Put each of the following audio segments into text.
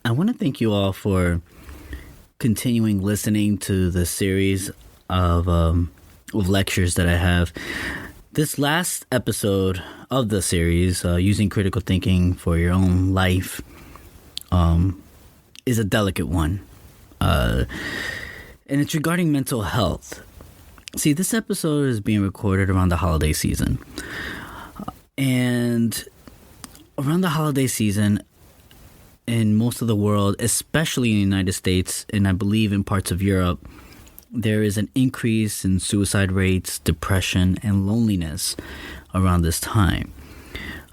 I want to thank you all for continuing listening to the series of lectures that I have. This last episode of the series, using critical thinking for your own life, is a delicate one. And it's regarding mental health. See, this episode is being recorded around the holiday season. And around the holiday season, in most of the world, especially in the United States, and I believe in parts of Europe, there is an increase in suicide rates, depression, and loneliness around this time.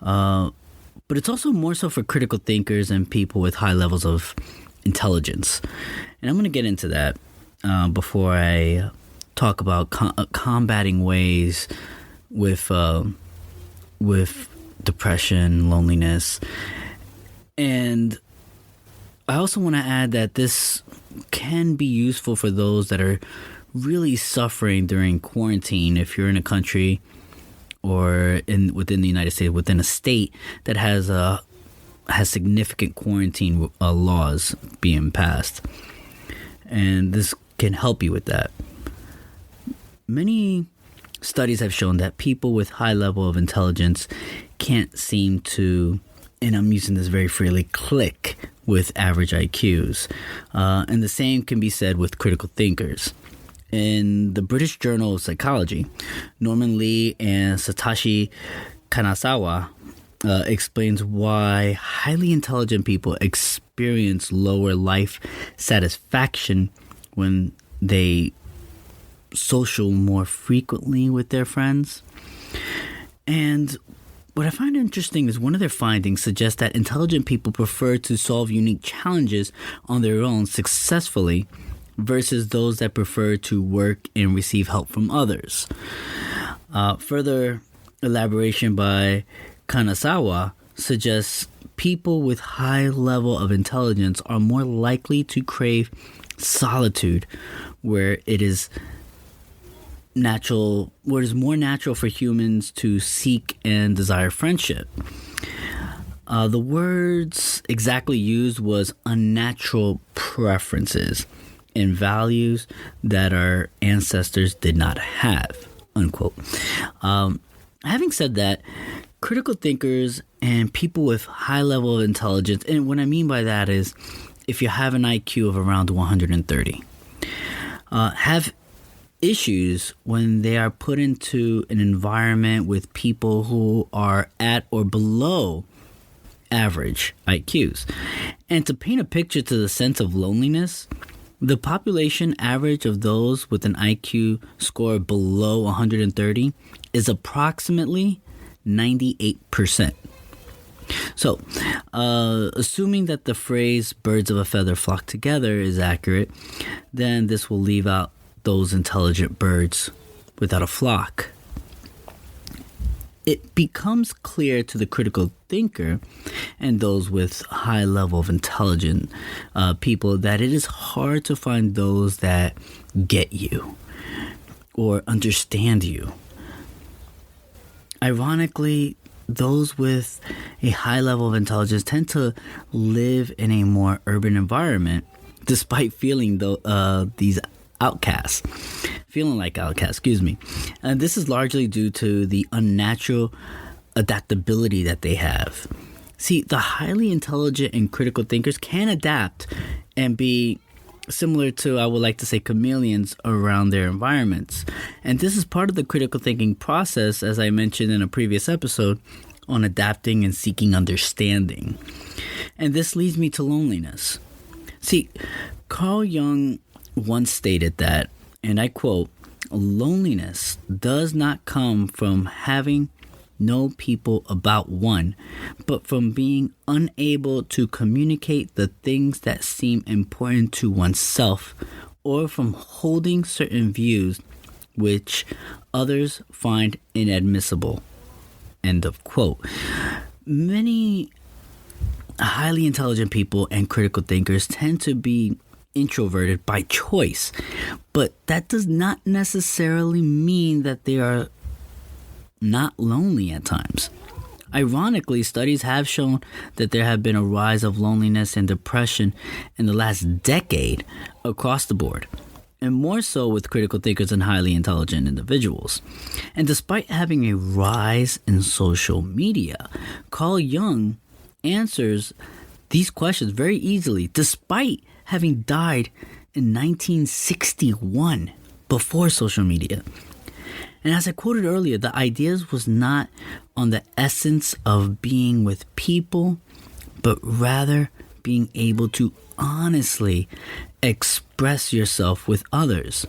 But it's also more so for critical thinkers and people with high levels of intelligence. And I'm going to get into that before I talk about combating ways with depression, loneliness. And I also want to add that this can be useful for those that are really suffering during quarantine. If you're in a country or within the United States, within a state that has significant quarantine laws being passed, and this can help you with that. Many studies have shown that people with high level of intelligence can't seem to, and I'm using this very freely, click with average IQs. And the same can be said with critical thinkers. In the British Journal of Psychology, Norman Lee and Satoshi Kanazawa explains why highly intelligent people experience lower life satisfaction when they social more frequently with their friends. And what I find interesting is one of their findings suggests that intelligent people prefer to solve unique challenges on their own successfully versus those that prefer to work and receive help from others. Further elaboration by Kanazawa suggests people with high level of intelligence are more likely to crave solitude, where it is more natural for humans to seek and desire friendship. The words exactly used was unnatural preferences and values that our ancestors did not have, unquote. Having said that, critical thinkers and people with high level of intelligence, and what I mean by that is if you have an IQ of around 130, have issues when they are put into an environment with people who are at or below average IQs. And to paint a picture to the sense of loneliness, the population average of those with an IQ score below 130 is approximately 98%. So, assuming that the phrase birds of a feather flock together is accurate, then this will leave out those intelligent birds without a flock. It becomes clear to the critical thinker and those with high level of intelligent people that it is hard to find those that get you or understand you. Ironically, those with a high level of intelligence tend to live in a more urban environment despite feeling these feeling like outcasts, And this is largely due to the unnatural adaptability that they have. See, the highly intelligent and critical thinkers can adapt and be similar to, I would like to say, chameleons around their environments. And this is part of the critical thinking process, as I mentioned in a previous episode, on adapting and seeking understanding. And this leads me to loneliness. See, Carl Jung once stated that, and I quote, "Loneliness does not come from having no people about one, but from being unable to communicate the things that seem important to oneself, or from holding certain views which others find inadmissible." End of quote. Many highly intelligent people and critical thinkers tend to be introverted by choice, but that does not necessarily mean that they are not lonely at times. Ironically, studies have shown that there have been a rise of loneliness and depression in the last decade across the board, and more so with critical thinkers and highly intelligent individuals. And despite having a rise in social media, Carl Jung answers these questions very easily, despite having died in 1961 before social media. And as I quoted earlier, the ideas was not on the essence of being with people, but rather being able to honestly express yourself with others.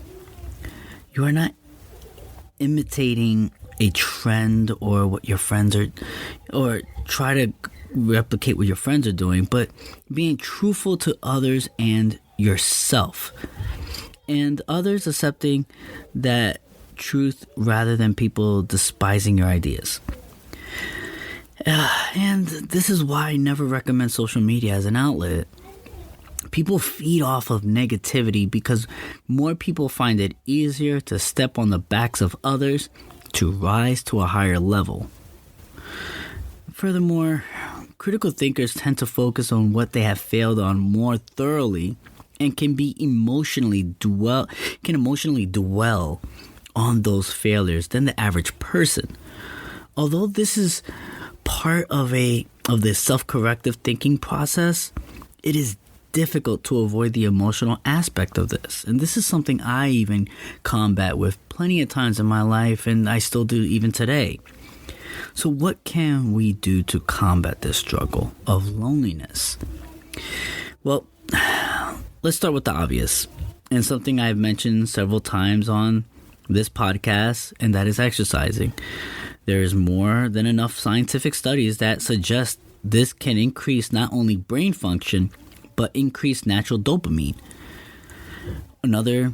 You are not imitating a trend or what your friends are, or try to replicate what your friends are doing, but being truthful to others and yourself. And others accepting that truth rather than people despising your ideas. And this is why I never recommend social media as an outlet. People feed off of negativity because more people find it easier to step on the backs of others to rise to a higher level. Furthermore, critical thinkers tend to focus on what they have failed on more thoroughly and can emotionally dwell on those failures than the average person. Although this is part of the self-corrective thinking process, it is difficult to avoid the emotional aspect of this. And this is something I even combat with plenty of times in my life, and I still do even today. So what can we do to combat this struggle of loneliness? Well, let's start with the obvious, and something I've mentioned several times on this podcast, and that is exercising. There is more than enough scientific studies that suggest this can increase not only brain function, but increase natural dopamine. Another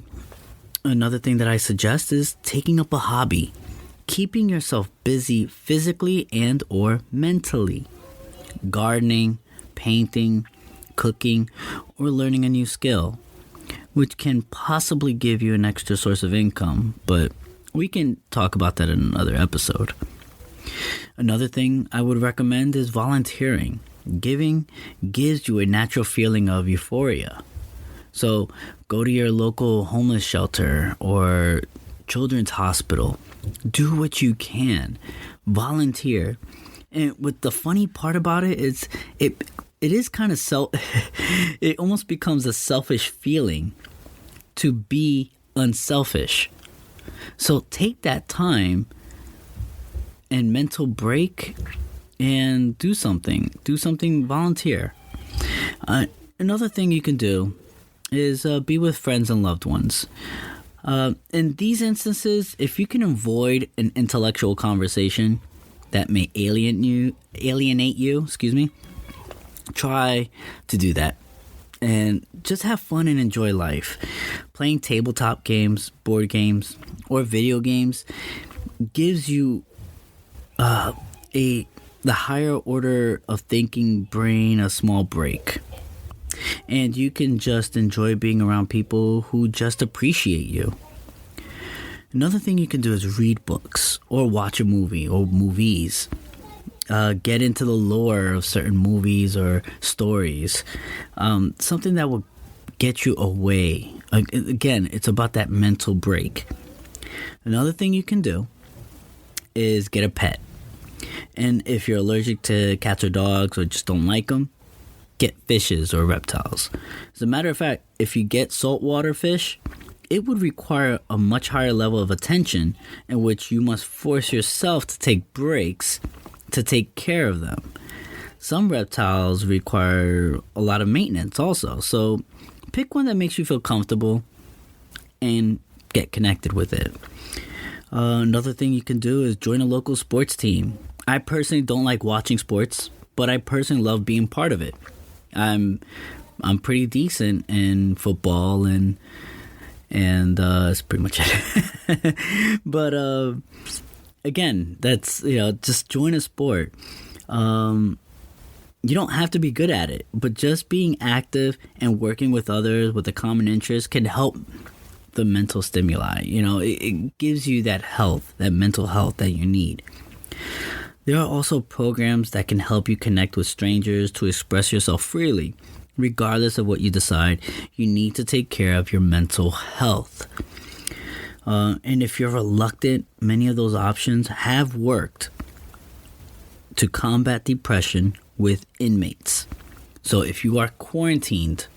thing that I suggest is taking up a hobby, keeping yourself busy physically and or mentally. Gardening, painting, cooking, or learning a new skill, which can possibly give you an extra source of income, but we can talk about that in another episode. Another thing I would recommend is volunteering. Giving gives you a natural feeling of euphoria. So go to your local homeless shelter or children's hospital. Do what you can. Volunteer. And what the funny part about it is it is kind of it almost becomes a selfish feeling to be unselfish. So take that time and mental break and do something, volunteer. Another thing you can do is be with friends and loved ones. In these instances, if you can avoid an intellectual conversation that may alienate you, try to do that. And just have fun and enjoy life. Playing tabletop games, board games, or video games gives you the higher order of thinking brain a small break. And you can just enjoy being around people who just appreciate you. Another thing you can do is read books or watch a movie or movies. Get into the lore of certain movies or stories. Something that will get you away. Again, it's about that mental break. Another thing you can do is get a pet. And if you're allergic to cats or dogs or just don't like them, get fishes or reptiles. As a matter of fact, if you get saltwater fish, it would require a much higher level of attention in which you must force yourself to take breaks to take care of them. Some reptiles require a lot of maintenance also, so pick one that makes you feel comfortable and get connected with it. Another thing you can do is join a local sports team. I personally don't like watching sports, but I personally love being part of it. I'm pretty decent in football and that's pretty much it. But again, that's, just join a sport. You don't have to be good at it, but just being active and working with others with a common interest can help the mental stimuli. It gives you that health, that mental health that you need. There are also programs that can help you connect with strangers to express yourself freely. Regardless of what you decide, you need to take care of your mental health. And if you're reluctant, many of those options have worked to combat depression with inmates. So if you are quarantined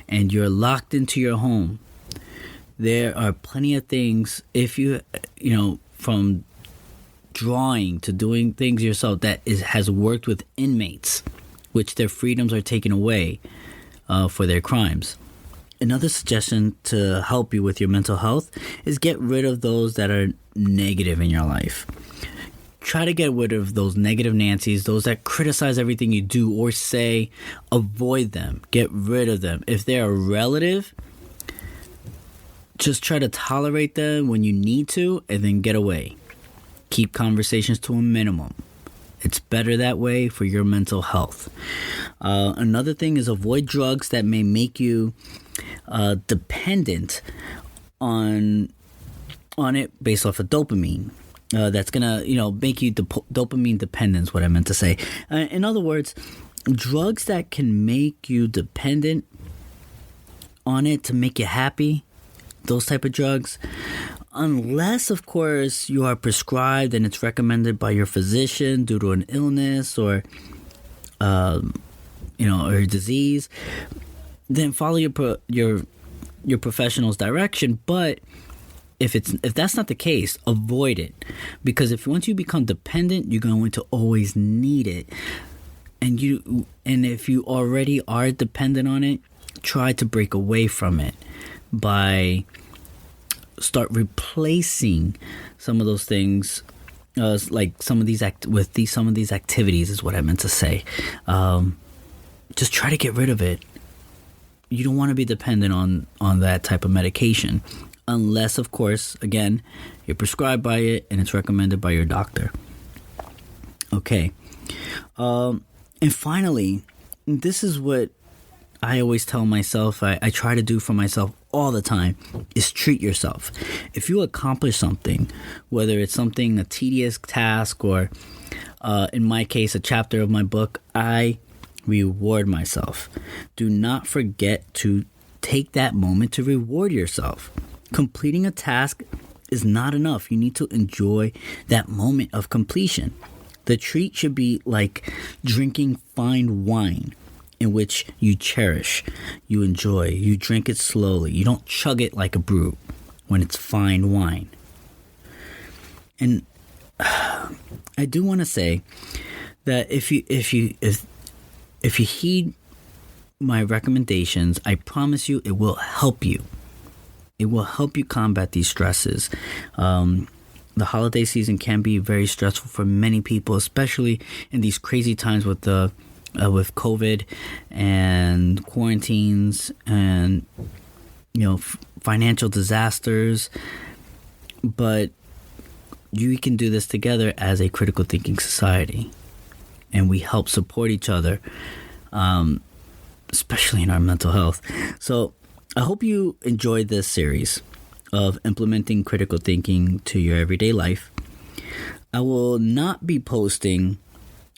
and you're locked into your home, there are plenty of things, from drawing to doing things yourself, that has worked with inmates, which their freedoms are taken away for their crimes. Another suggestion to help you with your mental health is get rid of those that are negative in your life. Try to get rid of those negative Nancys, those that criticize everything you do or say. Avoid them. Get rid of them. If they're a relative, just try to tolerate them when you need to and then get away. Keep conversations to a minimum. It's better that way for your mental health. Another thing is avoid drugs that may make you dependent on it based off of dopamine. That's gonna make you dopamine dependent is what I meant to say. In other words, drugs that can make you dependent on it to make you happy, those type of drugs, unless of course you are prescribed and it's recommended by your physician due to an illness or or disease, then follow your professional's direction. But if that's not the case, avoid it, because once you become dependent, you're going to always need it, and if you already are dependent on it, try to break away from it by start replacing some of those things, like some of these activities is what I meant to say. Just try to get rid of it. You don't want to be dependent on that type of medication, unless, of course, again, you're prescribed by it and it's recommended by your doctor. Okay. And finally, this is what I always tell myself, I try to do for myself all the time, is treat yourself. If you accomplish something, whether it's a tedious task or, in my case, a chapter of my book, I reward myself. Do not forget to take that moment to reward yourself. Completing a task is not enough. You need to enjoy that moment of completion. The treat should be like drinking fine wine, in which you cherish, you enjoy, you drink it slowly. You don't chug it like a brute when it's fine wine. And I do want to say that if you heed my recommendations, I promise you it will help you. It will help you combat these stresses. The holiday season can be very stressful for many people, especially in these crazy times with COVID and quarantines and financial disasters. But we can do this together as a critical thinking society, and we help support each other, especially in our mental health. So I hope you enjoyed this series of implementing critical thinking to your everyday life. I will not be posting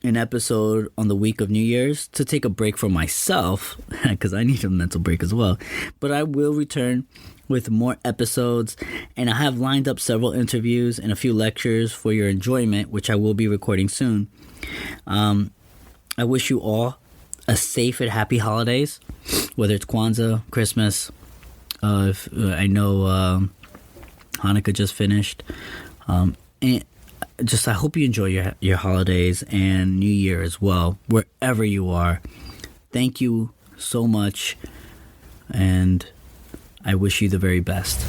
an episode on the week of New Year's to take a break for myself, because I need a mental break as well. But I will return with more episodes, and I have lined up several interviews and a few lectures for your enjoyment, which I will be recording soon. I wish you all a safe and happy holidays, whether it's Kwanzaa, Christmas. I know Hanukkah just finished, and I hope you enjoy your holidays and New Year as well, wherever you are. Thank you so much, and I wish you the very best.